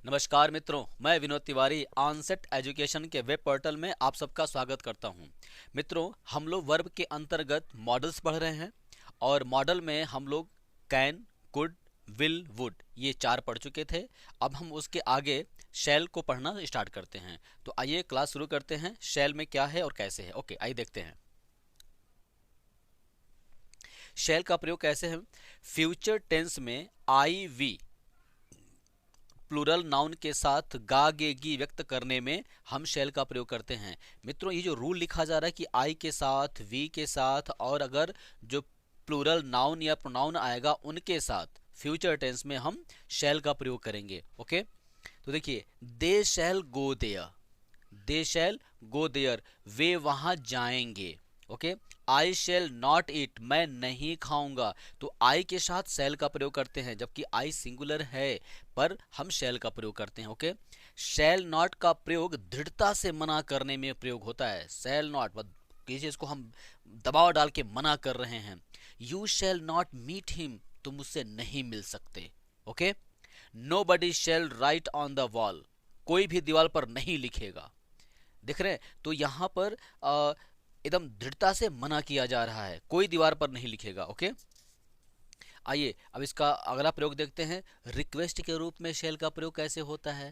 नमस्कार मित्रों, मैं विनोद तिवारी ऑनसेट एजुकेशन के वेब पोर्टल में आप सबका स्वागत करता हूं। मित्रों, हम लोग वर्ब के अंतर्गत मॉडल्स पढ़ रहे हैं और मॉडल में हम लोग कैन, कुड, विल, वुड ये 4 पढ़ चुके थे। अब हम उसके आगे शैल को पढ़ना स्टार्ट करते हैं। तो आइए क्लास शुरू करते हैं। शैल में क्या है और कैसे है, ओके आइए देखते हैं। शैल का प्रयोग कैसे है? फ्यूचर टेंस में आई वी प्लूरल नाउन के साथ गा गे गी व्यक्त करने में हम शैल का प्रयोग करते हैं। मित्रों, ये जो रूल लिखा जा रहा है कि आई के साथ, वी के साथ और अगर जो प्लूरल नाउन या प्रोनाउन आएगा उनके साथ फ्यूचर टेंस में हम शैल का प्रयोग करेंगे। ओके, तो देखिए, दे शैल go there, they shell go there, वे वहां जाएंगे। Okay, I shall not eat, मैं नहीं खाऊंगा। तो आई के साथ शैल का प्रयोग करते हैं, जबकि आई सिंगुलर है पर हम शैल का प्रयोग करते हैं। ओके, शैल नॉट का प्रयोग दृढ़ता से मना करने में प्रयोग होता है। शैल नॉट किसी चीज को हम दबाव डाल के मना कर रहे हैं। You shall not meet him, तुम उससे नहीं मिल सकते। Okay, nobody shall write on the wall, कोई भी दीवार पर नहीं लिखेगा। दिख रहे हैं? तो यहां पर एकदम दृढ़ता से मना किया जा रहा है, कोई दीवार पर नहीं लिखेगा। ओके, आइए अब इसका अगला प्रयोग देखते हैं। रिक्वेस्ट के रूप में शैल का प्रयोग कैसे होता है?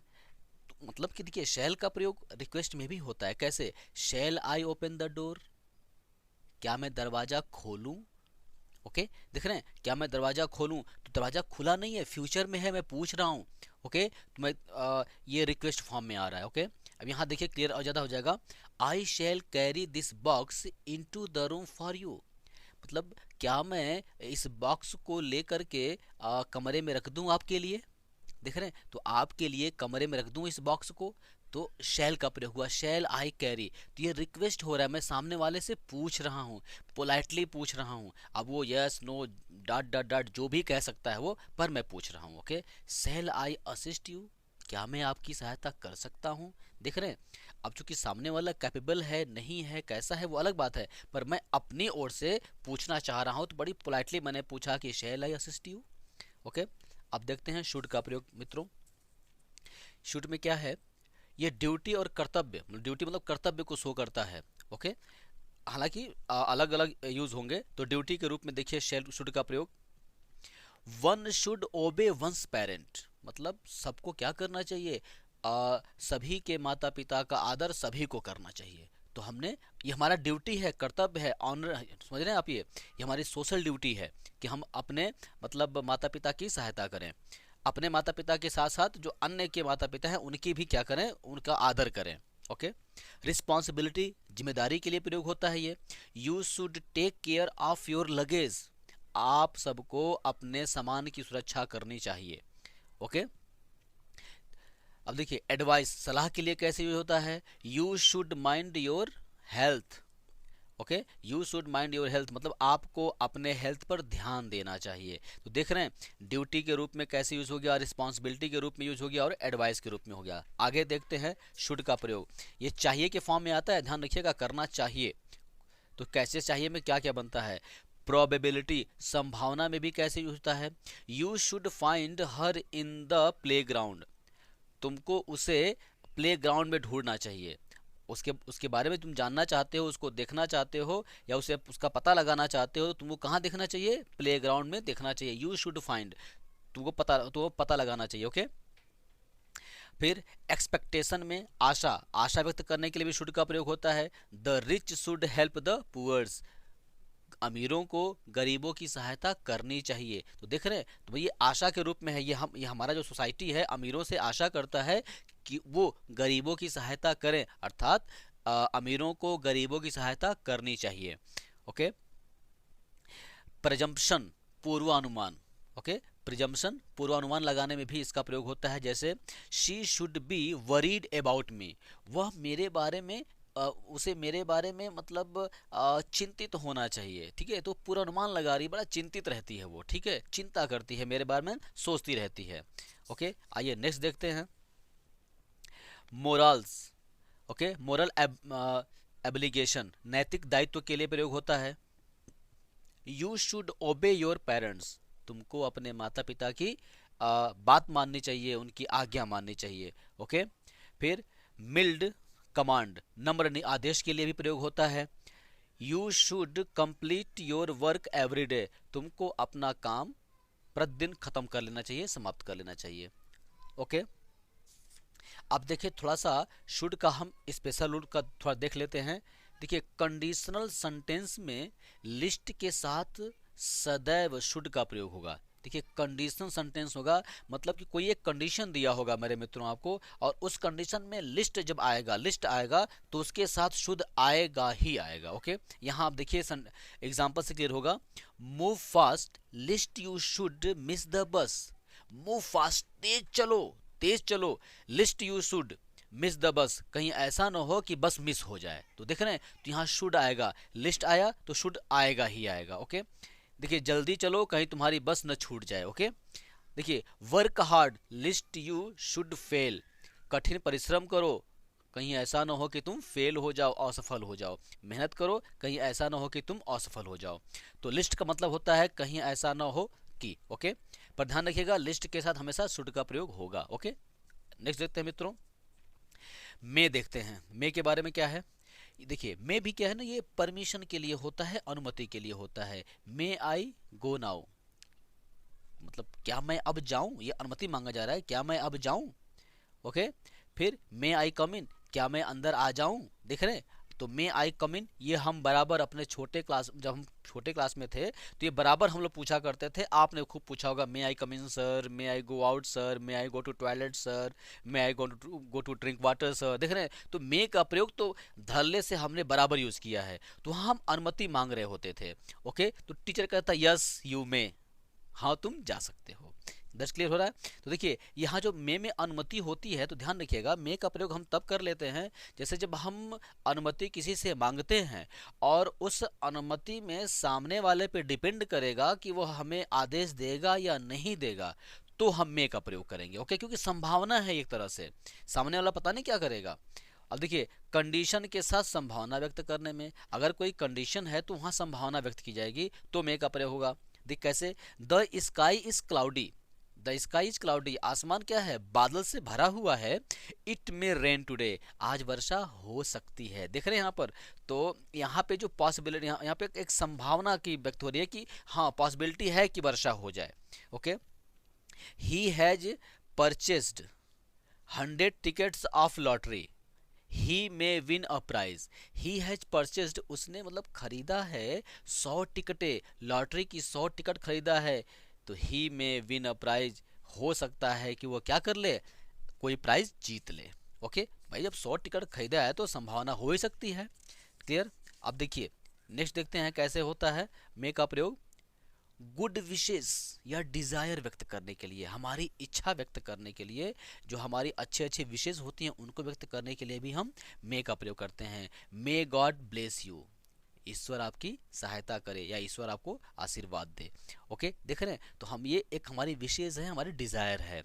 तो मतलब कि देखिए, शैल का प्रयोग रिक्वेस्ट में भी होता है। कैसे? शैल आई ओपन द डोर, क्या मैं दरवाजा खोलूं? ओके, दिख रहे हैं? क्या मैं दरवाजा खोलूं? तो दरवाजा खुला नहीं है, फ्यूचर में है, मैं पूछ रहा हूं। ओके, तो मैं ये रिक्वेस्ट फॉर्म में आ रहा है। ओके, अब यहाँ देखिए क्लियर और ज़्यादा हो जाएगा। I shall carry this box into the room for you, मतलब क्या मैं इस बॉक्स को लेकर के कमरे में रख दूं आपके लिए। देख रहे हैं? तो आपके लिए कमरे में रख दूं इस बॉक्स को, तो शैल का प्रयोग हुआ, शैल आई कैरी। तो ये रिक्वेस्ट हो रहा है, मैं सामने वाले से पूछ रहा हूँ, पोलाइटली पूछ रहा हूँ। अब वो yes no dot dot dot जो भी कह सकता है वो, पर मैं पूछ रहा हूँ। Okay, shall I assist you, क्या मैं आपकी सहायता कर सकता हूँ। देख रहे हैं? अब चूंकि सामने वाला कैपेबल है नहीं है कैसा है वो अलग बात है, पर मैं अपनी ओर से पूछना चाह रहा हूँ, तो बड़ी पोलाइटली मैंने पूछा कि शैल आई असिस्ट यू। ओके, अब देखते हैं शुड का प्रयोग। मित्रों, शुड में क्या है? ये ड्यूटी और कर्तव्य, ड्यूटी मतलब कर्तव्य को शो करता है। ओके, हालांकि अलग अलग यूज होंगे। तो ड्यूटी के रूप में देखिए शेल शुड का प्रयोग। One should obey one's parent, मतलब सबको क्या करना चाहिए? सभी के माता पिता का आदर सभी को करना चाहिए। तो हमने, ये हमारा ड्यूटी है, कर्तव्य है, ऑनर, समझ रहे हैं आप? ये हमारी सोशल ड्यूटी है कि हम अपने मतलब माता पिता की सहायता करें। अपने माता पिता के साथ साथ जो अन्य के माता पिता हैं उनकी भी क्या करें? उनका आदर करें। ओके, रिस्पॉन्सिबिलिटी, जिम्मेदारी के लिए प्रयोग होता है ये। You should take care of your luggage, आप सबको अपने सामान की सुरक्षा करनी चाहिए। ओके, अब देखिए एडवाइस, सलाह के लिए कैसे यूज होता है? You should mind your health. Okay, you should mind your health, मतलब आपको अपने हेल्थ पर ध्यान देना चाहिए। तो देख रहे हैं ड्यूटी के रूप में कैसे यूज हो गया, रिस्पॉन्सिबिलिटी के रूप में यूज हो गया और एडवाइस के रूप में हो गया। आगे देखते हैं शुड का प्रयोग। ये चाहिए के फॉर्म में आता है, ध्यान रखिएगा, करना चाहिए। तो कैसे चाहिए में क्या क्या बनता है? प्रोबेबिलिटी, संभावना में भी कैसे यूज होता है? You should find her in the play ground, तुमको उसे प्ले ग्राउंड में ढूंढना चाहिए। उसके उसके बारे में तुम जानना चाहते हो, उसको देखना चाहते हो या उसे उसका पता लगाना चाहते हो, तो तुमको कहाँ देखना चाहिए? प्ले ग्राउंड में देखना चाहिए। यू शुड फाइंड, तुमको पता लगाना चाहिए। ओके, फिर एक्सपेक्टेशन में आशा, आशा व्यक्त करने के लिए भी शुड का प्रयोग होता है। The rich should help the poors, अमीरों को गरीबों की सहायता करनी चाहिए। तो देख रहे हैं? तो ये आशा के रूप में है। ये हमारा जो सोसाइटी है अमीरों से आशा करता है कि वो गरीबों की सहायता करें, अर्थात अमीरों को गरीबों की सहायता करनी चाहिए। ओके, प्रजम्पशन, पूर्वानुमान। ओके, प्रिजम्पशन, पूर्वानुमान लगाने में भी इसका प्रयोग होता है। जैसे she should be worried about me, वह मेरे बारे में उसे मेरे बारे में मतलब चिंतित होना चाहिए। ठीक है, तो पूर्वानुमान लगा रही, बड़ा चिंतित रहती है वो। ठीक है, चिंता करती है, मेरे बारे में सोचती रहती है। ओके, आइए नेक्स्ट देखते हैं। मोरल्स। ओके, मोरल एब्लिगेशन, नैतिक दायित्व के लिए प्रयोग होता है। यू शुड ओबे योर पेरेंट्स, तुमको अपने माता पिता की बात माननी चाहिए, उनकी आज्ञा माननी चाहिए। ओके। फिर मिल्ड कमांड, नम्र आदेश के लिए भी प्रयोग होता है। You should complete your work every day, तुमको अपना काम प्रतिदिन खत्म कर लेना चाहिए, समाप्त कर लेना चाहिए। ओके। अब देखिए थोड़ा सा शुड का हम स्पेशल रूल का थोड़ा देख लेते हैं। देखिए कंडीशनल सेंटेंस में लिस्ट के साथ सदैव शुड का प्रयोग होगा। देखिए कंडीशनल सेंटेंस होगा मतलब कि कोई एक कंडीशन दिया होगा मेरे मित्रों आपको, और उस कंडीशन में लिस्ट जब आएगा, लिस्ट आएगा तो उसके साथ शुड आएगा ही आएगा। ओके। यहाँ आप देखिए एग्जांपल से क्लियर होगा। Move fast lest you should miss the bus. Move fast, तेज चलो, तेज चलो, lest you should miss the bus, कहीं ऐसा ना हो कि बस मिस हो जाए। तो देख रहे हैं, तो यहाँ शुड आएगा, लिस्ट आया तो शुड आएगा ही आएगा। ओके। देखिए जल्दी चलो, कहीं तुम्हारी बस न छूट जाए। ओके। देखिए work hard list you should fail, कठिन परिश्रम करो, कहीं ऐसा ना हो कि तुम फेल हो जाओ, असफल हो जाओ। मेहनत करो, कहीं ऐसा ना हो कि तुम असफल हो जाओ। तो लिस्ट का मतलब होता है कहीं ऐसा ना हो कि। ओके। पर ध्यान रखिएगा लिस्ट के साथ हमेशा शुड का प्रयोग होगा। ओके। नेक्स्ट देखते हैं मित्रों, मे देखते हैं। मे के बारे में क्या है, देखिए मे भी क्या है ना, ये परमिशन के लिए होता है, अनुमति के लिए होता है। मे आई गो नाउ, मतलब क्या मैं अब जाऊं, ये अनुमति मांगा जा रहा है, क्या मैं अब जाऊं। ओके। फिर मे आई कम इन, क्या मैं अंदर आ जाऊं, देख रहे हैं। तो मे आई कम इन, ये हम बराबर अपने छोटे क्लास, जब हम छोटे क्लास में थे तो ये बराबर हम लोग पूछा करते थे। आपने खूब पूछा होगा, may I come in sir, may I go out sir, may I go to toilet sir, may I go to drink water sir, देख रहे हैं। तो मे का प्रयोग तो धरले से हमने बराबर यूज किया है, तो हम अनुमति मांग रहे होते थे। ओके। तो टीचर कहता यस यू मे, हाँ तुम जा सकते हो। दस क्लियर हो रहा है। तो देखिए यहाँ जो मे में अनुमति होती है, तो ध्यान रखिएगा मे का प्रयोग हम तब कर लेते हैं जैसे जब हम अनुमति किसी से मांगते हैं और उस अनुमति में सामने वाले पे डिपेंड करेगा कि वो हमें आदेश देगा या नहीं देगा, तो हम मे का प्रयोग करेंगे। ओके। क्योंकि संभावना है एक तरह से, सामने वाला पता नहीं क्या करेगा। अब देखिए कंडीशन के साथ संभावना व्यक्त करने में, अगर कोई कंडीशन है तो वहां संभावना व्यक्त की जाएगी, तो मे का प्रयोग होगा। देख कैसे, the sky is cloudy, the sky is cloudy, आसमान क्या है, बादल से भरा हुआ है। इट मे रेन टुडे, आज वर्षा हो सकती है। देख रहे हैं यहाँ पर, तो यहाँ पे जो पॉसिबिलिटी, यहाँ पे एक संभावना की व्यक्त हो रही है कि हाँ पॉसिबिलिटी है कि वर्षा हो जाए। Okay. He has purchased 100 tickets of lottery, he may win a prize. He has purchased, उसने मतलब खरीदा है 100 टिकटें, लॉटरी की 100 टिकट खरीदा है। तो ही में विन अ प्राइज, हो सकता है कि वो क्या कर ले, कोई प्राइज जीत ले। ओके। भाई जब 100 टिकट खरीदा है तो संभावना हो ही सकती है। क्लियर। अब देखिए नेक्स्ट देखते हैं कैसे होता है मे का प्रयोग। गुड विशेस या डिजायर व्यक्त करने के लिए, हमारी इच्छा व्यक्त करने के लिए, जो हमारी अच्छे अच्छे विशेस होती हैं उनको व्यक्त करने के लिए भी हम मे का प्रयोग करते हैं। मे गॉड ब्लेस यू, ईश्वर आपकी सहायता करे या ईश्वर आपको आशीर्वाद दे। ओके। देख रहे हैं, तो हम ये एक हमारी विशेष है, हमारी डिजायर है।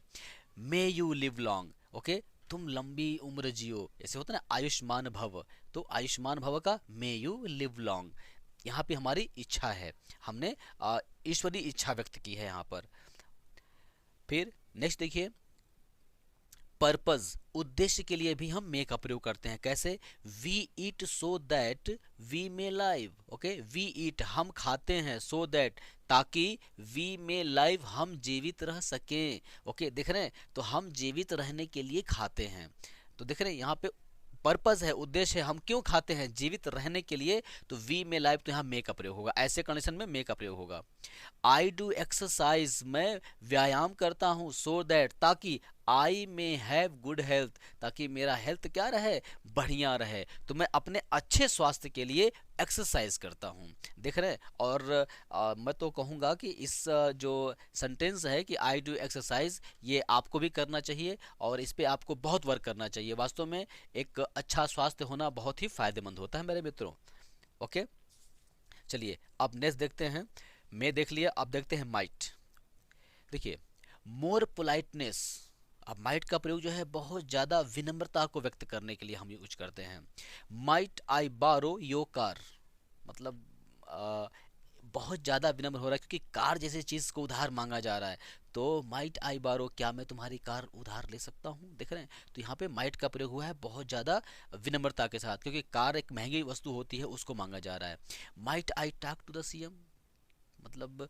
May you live long, okay, तुम लंबी उम्र जियो, ऐसे होता है ना आयुष्मान भव, तो आयुष्मान भव का मे यू लिव लॉन्ग, यहाँ पे हमारी इच्छा है, हमने ईश्वरीय इच्छा व्यक्त की है यहाँ पर। फिर नेक्स्ट देखिए, पर्पज, उद्देश्य के लिए भी हम मे का प्रयोग करते हैं। कैसे, we eat so that we may live. Okay, we eat, हम खाते हैं, सो दैट, ताकि, वी मे लाइव, हम जीवित रह सकें। ओके। देख रहे हैं, तो हम जीवित रहने के लिए खाते हैं। तो देख रहे हैं यहाँ पे पर्पज है, उद्देश्य है, हम क्यों खाते हैं, जीवित रहने के लिए। तो वी मे लाइव, तो यहाँ मे का प्रयोग होगा, ऐसे कंडीशन में मे का प्रयोग होगा। आई डू एक्सरसाइज, मैं व्यायाम करता हूँ, सो दैट, ताकि, आई मे हैव गुड हेल्थ, ताकि मेरा हेल्थ क्या रहे, बढ़िया रहे, तो मैं अपने अच्छे स्वास्थ्य के लिए एक्सरसाइज करता हूँ। देख रहे हैं, और मैं तो कहूँगा कि इस जो सेंटेंस है कि आई डू एक्सरसाइज, ये आपको भी करना चाहिए और इस पे आपको बहुत वर्क करना चाहिए। वास्तव में एक अच्छा स्वास्थ्य होना बहुत ही फायदेमंद होता है मेरे मित्रों। ओके, चलिए अब नेक्स्ट देखते हैं। मैं देख लिया, अब देखते हैं माइट। देखिए, मोर पोलाइटनेस, अब माइट का प्रयोग जो है बहुत ज़्यादा विनम्रता को व्यक्त करने के लिए हम यूज करते हैं। माइट आई बारो योर कार, मतलब बहुत ज़्यादा विनम्र हो रहा है, क्योंकि कार जैसी चीज़ को उधार मांगा जा रहा है। तो माइट आई बारो, क्या मैं तुम्हारी कार उधार ले सकता हूँ, देख रहे हैं। तो यहाँ पे माइट का प्रयोग हुआ है बहुत ज़्यादा विनम्रता के साथ, क्योंकि कार एक महंगी वस्तु होती है, उसको मांगा जा रहा है। Might I talk to the CM, मतलब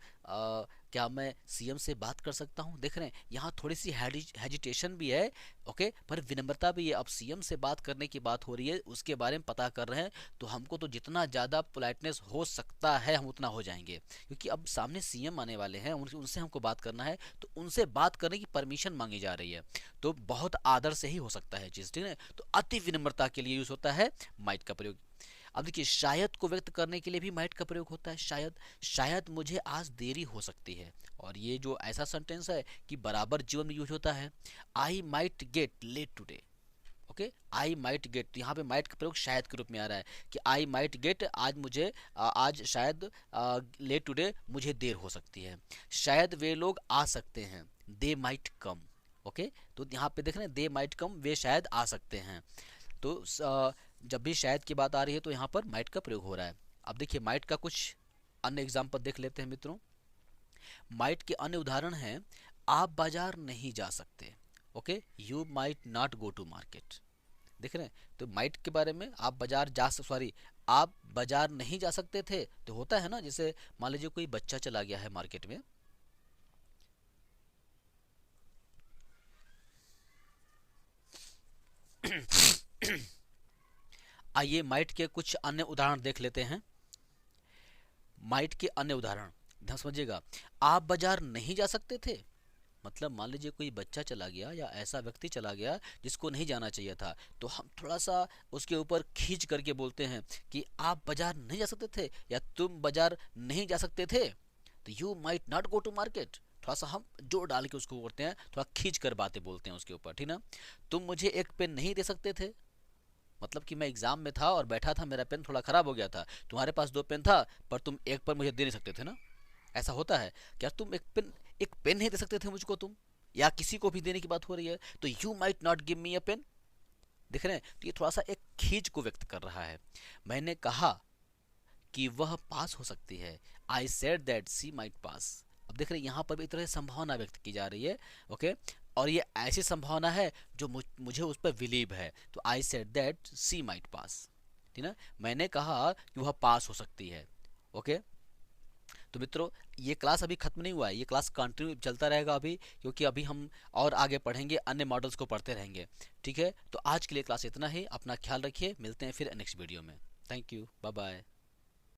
क्या मैं सीएम से बात कर सकता हूँ, देख रहे हैं। यहाँ थोड़ी सी हेजिटेशन भी है, ओके, पर विनम्रता भी है। अब सीएम से बात करने की बात हो रही है, उसके बारे में पता कर रहे हैं, तो हमको तो जितना ज़्यादा पोलाइटनेस हो सकता है हम उतना हो जाएंगे, क्योंकि अब सामने सीएम आने वाले हैं, उनसे हमको बात करना है, तो उनसे बात करने की परमिशन मांगी जा रही है, तो बहुत आदर से ही हो सकता है चीज़, ठीक है। तो अति विनम्रता के लिए यूज़ होता है माइट का प्रयोग। अब देखिए, शायद को व्यक्त करने के लिए भी माइट का प्रयोग होता है। शायद, शायद मुझे आज देरी हो सकती है, और ये जो ऐसा सेंटेंस है कि बराबर जीवन में यूज होता है। I might get late today, okay, I might get, यहाँ पे माइट का प्रयोग शायद के रूप में आ रहा है कि आई माइट गेट, आज मुझे आज शायद लेट टुडे, मुझे देर हो सकती है। शायद वे लोग आ सकते हैं, दे माइट कम, ओके। तो यहाँ पे देख रहे हैं, दे माइट कम, वे शायद आ सकते हैं। तो जब भी शायद की बात आ रही है तो यहाँ पर माइट का प्रयोग हो रहा है। अब देखिए, माइट का कुछ अन्य एग्जाम्पल देख लेते हैं मित्रों। माइट के अन्य उदाहरण हैं, आप बाजार नहीं जा सकते, okay, you might not go to market, देख रहे हैं। तो माइट के बारे में, आप बाजार आप बाजार नहीं जा सकते थे, तो होता है ना, जैसे मान लीजिए कोई बच्चा चला गया है मार्केट में, आइए माइट के कुछ अन्य उदाहरण देख लेते हैं। माइट के अन्य उदाहरण ध्यान समझिएगा। आप बाजार नहीं जा सकते थे, मतलब मान लीजिए कोई बच्चा चला गया या ऐसा व्यक्ति चला गया जिसको नहीं जाना चाहिए था, तो हम थोड़ा सा उसके ऊपर खींच करके बोलते हैं कि आप बाजार नहीं जा सकते थे, या तुम बाजार नहीं जा सकते थे, तो you might not go to market. थोड़ा सा हम जोर डाल के उसको करते हैं, थोड़ा खींच कर बातें बोलते हैं उसके ऊपर, ठीक ना। तुम मुझे एक पेन नहीं दे सकते थे, मतलब कि मैं एग्जाम में था और बैठा था, मेरा पेन थोड़ा खराब हो गया था, तुम्हारे पास 2 पेन था, पर तुम एक पर मुझे दे नहीं सकते थे ना। ऐसा होता है क्या, तुम एक पेन नहीं दे सकते थे मुझको, तुम या किसी को भी देने की बात हो रही है, तो you might not give me a pen, देख रहे हैं। तो ये थोड़ा सा एक खींच को व्यक्त कर रहा है। मैंने कहा कि वह पास हो सकती है, I said that she might pass. अब देख रहे हैं, यहाँ पर भी एक तरह से संभावना व्यक्त की जा रही है, ओके, और ये ऐसी संभावना है जो मुझे उस पर बिलीव है, तो I said that she might pass, ठीक ना। मैंने कहा कि वह पास हो सकती है, ओके। तो मित्रों, ये क्लास अभी खत्म नहीं हुआ है, ये क्लास कंटिन्यू चलता रहेगा अभी, क्योंकि अभी हम और आगे पढ़ेंगे, अन्य मॉडल्स को पढ़ते रहेंगे, ठीक है। तो आज के लिए क्लास इतना ही, अपना ख्याल रखिए, मिलते हैं फिर नेक्स्ट वीडियो में। Thank you, bye bye.